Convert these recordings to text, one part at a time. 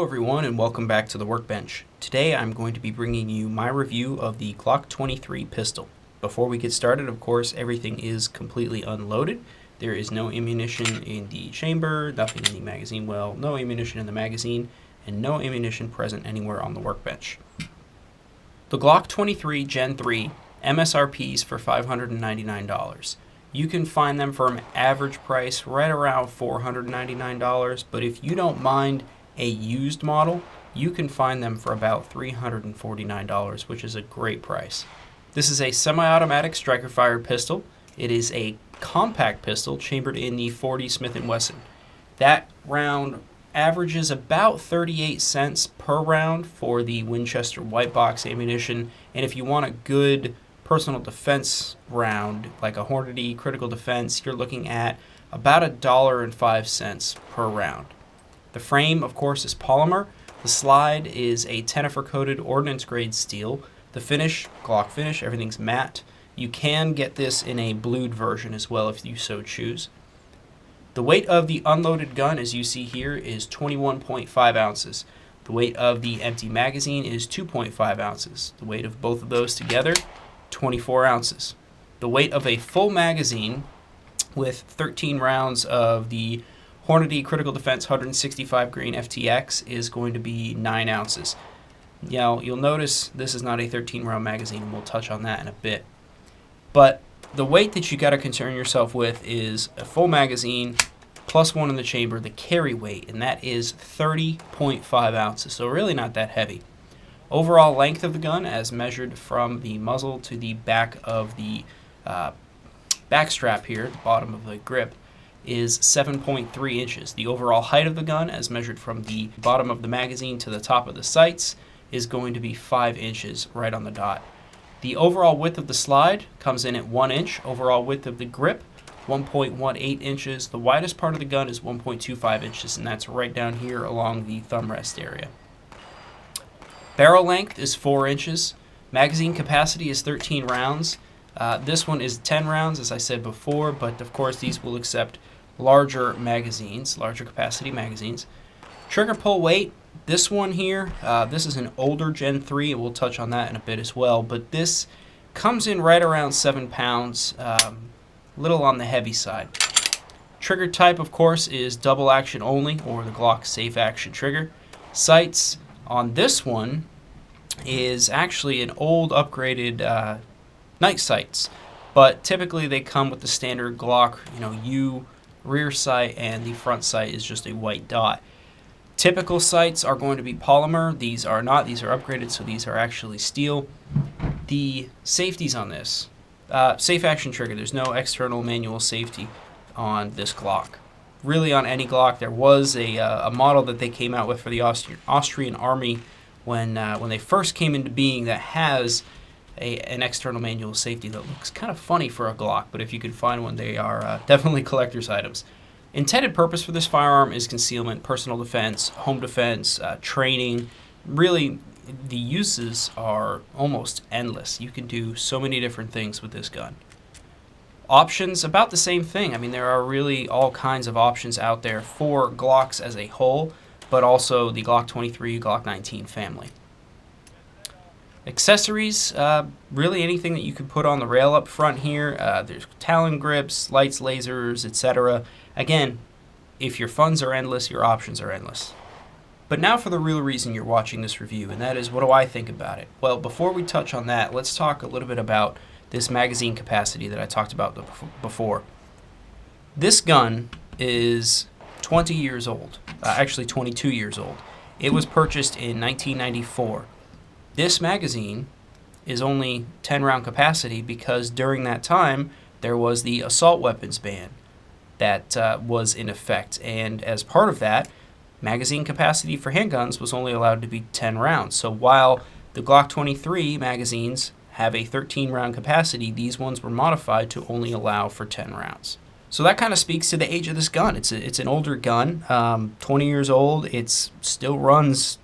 Hello everyone and welcome back to the Workbench. Today I'm going to be bringing you my review of the Glock 23 pistol. Before we get started, of course, everything is completely unloaded. There is no ammunition in the chamber, nothing in the magazine well, no ammunition in the magazine, and no ammunition present anywhere on the workbench. The Glock 23 Gen 3 MSRPs for $599. You can find them for an average price right around $499, but if you don't mind a used model, you can find them for about $349, which is a great price. This is a semi-automatic striker-fired pistol. It is a compact pistol chambered in the .40 Smith & Wesson. That round averages about 38 cents per round for the Winchester white box ammunition, and if you want a good personal defense round, like a Hornady critical defense, you're looking at about $1.05 per round. The frame, of course, is polymer. The slide is a Tenefer-coated ordnance-grade steel. The finish, Glock finish, everything's matte. You can get this in a blued version as well if you so choose. The weight of the unloaded gun, as you see here, is 21.5 ounces. The weight of the empty magazine is 2.5 ounces. The weight of both of those together, 24 ounces. The weight of a full magazine with 13 rounds of the Hornady Critical Defense 165 grain FTX is going to be 9 ounces. Now, you'll notice this is not a 13 round magazine, and we'll touch on that in a bit. But the weight that you got to concern yourself with is a full magazine plus one in the chamber, the carry weight, and that is 30.5 ounces, so really not that heavy. Overall length of the gun, as measured from the muzzle to the back of the back strap here, the bottom of the grip, is 7.3 inches. The overall height of the gun, as measured from the bottom of the magazine to the top of the sights, is going to be 5 inches right on the dot. The overall width of the slide comes in at 1 inch. Overall width of the grip, 1.18 inches. The widest part of the gun is 1.25 inches, and that's right down here along the thumb rest area. Barrel length is 4 inches. Magazine capacity is 13 rounds. This one is 10 rounds, as I said before, but of course these will accept larger magazines, larger capacity magazines. Trigger pull weight, this one here, this is an older Gen 3, and we'll touch on that in a bit as well, but this comes in right around 7 pounds, little on the heavy side. Trigger type, of course, is double action only, or the Glock safe action trigger. Sights on this one is actually an old upgraded night sights, but typically they come with the standard Glock, U rear sight, and the front sight is just a white dot. Typical sights are going to be polymer. These are not. These are upgraded, so these are actually steel. The safeties on this, safe action trigger, there's no external manual safety on this Glock. Really, on any Glock, there was a model that they came out with for the Austrian Army when they first came into being that has an external manual safety that looks kind of funny for a Glock, but if you can find one, they are definitely collector's items. Intended purpose for this firearm is concealment, personal defense, home defense, training. Really, the uses are almost endless. You can do so many different things with this gun. Options, about the same thing. I mean, there are really all kinds of options out there for Glocks as a whole, but also the Glock 23, Glock 19 family. Accessories, really anything that you can put on the rail up front here. There's Talon grips, lights, lasers, etc. Again, if your funds are endless, your options are endless. But now for the real reason you're watching this review, and that is, what do I think about it? Well, before we touch on that, let's talk a little bit about this magazine capacity that I talked about before. This gun is 20 years old, actually 22 years old. It was purchased in 1994. This magazine is only 10 round capacity because during that time there was the assault weapons ban that was in effect, and as part of that, magazine capacity for handguns was only allowed to be 10 rounds. So while the Glock 23 magazines have a 13 round capacity, these ones were modified to only allow for 10 rounds. So that kind of speaks to the age of this gun. It's an older gun, 20 years old. It still runs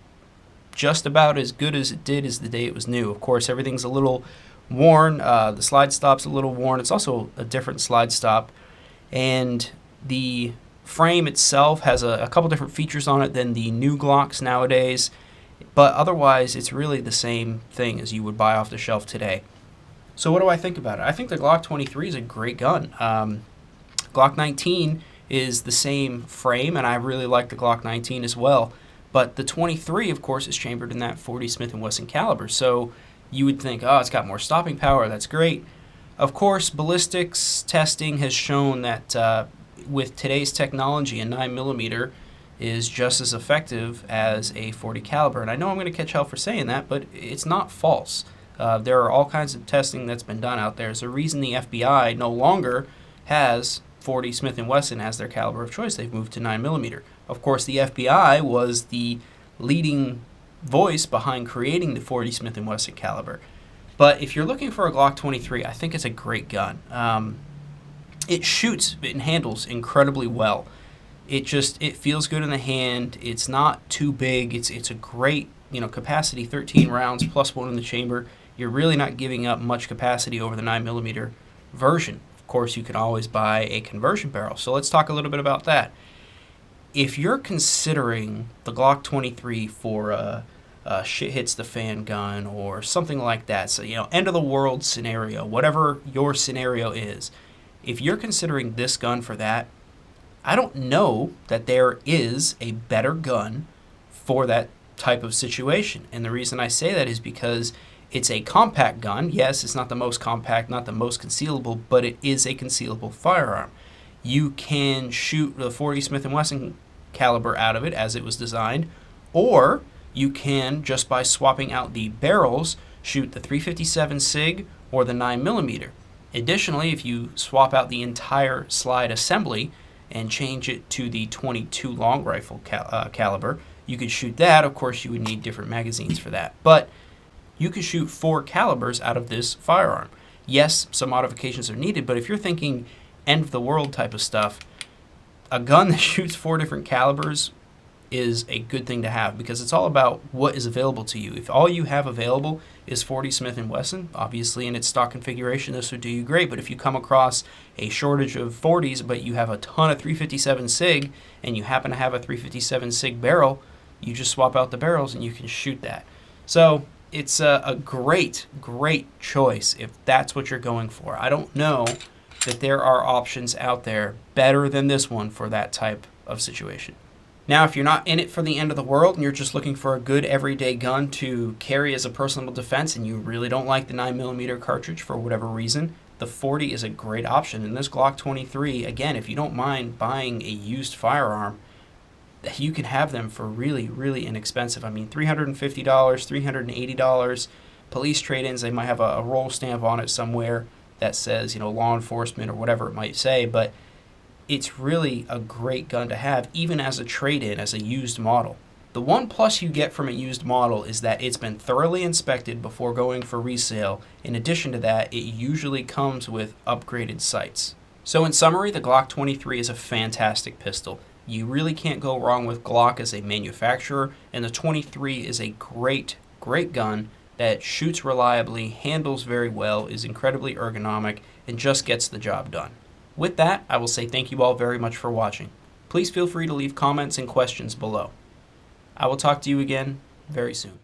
just about as good as it did as the day it was new. Of course, everything's a little worn. The slide stop's a little worn. It's also a different slide stop, and the frame itself has a couple different features on it than the new Glocks nowadays, but otherwise it's really the same thing as you would buy off the shelf today. So what do I think about it? I think the Glock 23 is a great gun. Glock 19 is the same frame, and I really like the Glock 19 as well. But the 23, of course, is chambered in that 40 Smith & Wesson caliber. So you would think, oh, it's got more stopping power. That's great. Of course, ballistics testing has shown that with today's technology, a 9mm is just as effective as a 40 caliber. And I know I'm going to catch hell for saying that, but it's not false. There are all kinds of testing that's been done out there. There's a reason the FBI no longer has 40 Smith & Wesson as their caliber of choice. They've moved to 9mm. Of course, the FBI was the leading voice behind creating the 40 Smith & Wesson caliber. But if you're looking for a Glock 23, I think it's a great gun. It shoots and handles incredibly well. It feels good in the hand. It's not too big. It's a great, capacity, 13 rounds plus 1 in the chamber. You're really not giving up much capacity over the 9mm version. Of course, you can always buy a conversion barrel. So let's talk a little bit about that. If you're considering the Glock 23 for a shit hits the fan gun or something like that, so end of the world scenario, whatever your scenario is, if you're considering this gun for that, I don't know that there is a better gun for that type of situation. And the reason I say that is because it's a compact gun. Yes, it's not the most compact, not the most concealable, but it is a concealable firearm. You can shoot the 40 Smith & Wesson caliber out of it as it was designed, or you can, just by swapping out the barrels, shoot the 357 SIG or the 9mm. Additionally, if you swap out the entire slide assembly and change it to the 22 long rifle caliber, you could shoot that. Of course, you would need different magazines for that. But you could shoot 4 calibers out of this firearm. Yes, some modifications are needed, but if you're thinking end of the world type of stuff, a gun that shoots 4 different calibers is a good thing to have, because it's all about what is available to you. If all you have available is 40 Smith & Wesson, obviously in its stock configuration this would do you great, but if you come across a shortage of 40s but you have a ton of 357 SIG and you happen to have a 357 SIG barrel, you just swap out the barrels and you can shoot that. So it's a great choice if that's what you're going for. I don't know that there are options out there better than this one for that type of situation. Now, if you're not in it for the end of the world and you're just looking for a good everyday gun to carry as a personal defense and you really don't like the 9mm cartridge for whatever reason, the 40 is a great option. And this Glock 23, again, if you don't mind buying a used firearm, you can have them for really inexpensive. I mean, $350, $380. Police trade-ins, they might have a roll stamp on it somewhere that says, law enforcement or whatever it might say, but it's really a great gun to have, even as a trade-in, as a used model. The one plus you get from a used model is that it's been thoroughly inspected before going for resale. In addition to that, it usually comes with upgraded sights. So in summary, the Glock 23 is a fantastic pistol. You really can't go wrong with Glock as a manufacturer, and the 23 is a great gun that shoots reliably, handles very well, is incredibly ergonomic, and just gets the job done. With that, I will say thank you all very much for watching. Please feel free to leave comments and questions below. I will talk to you again very soon.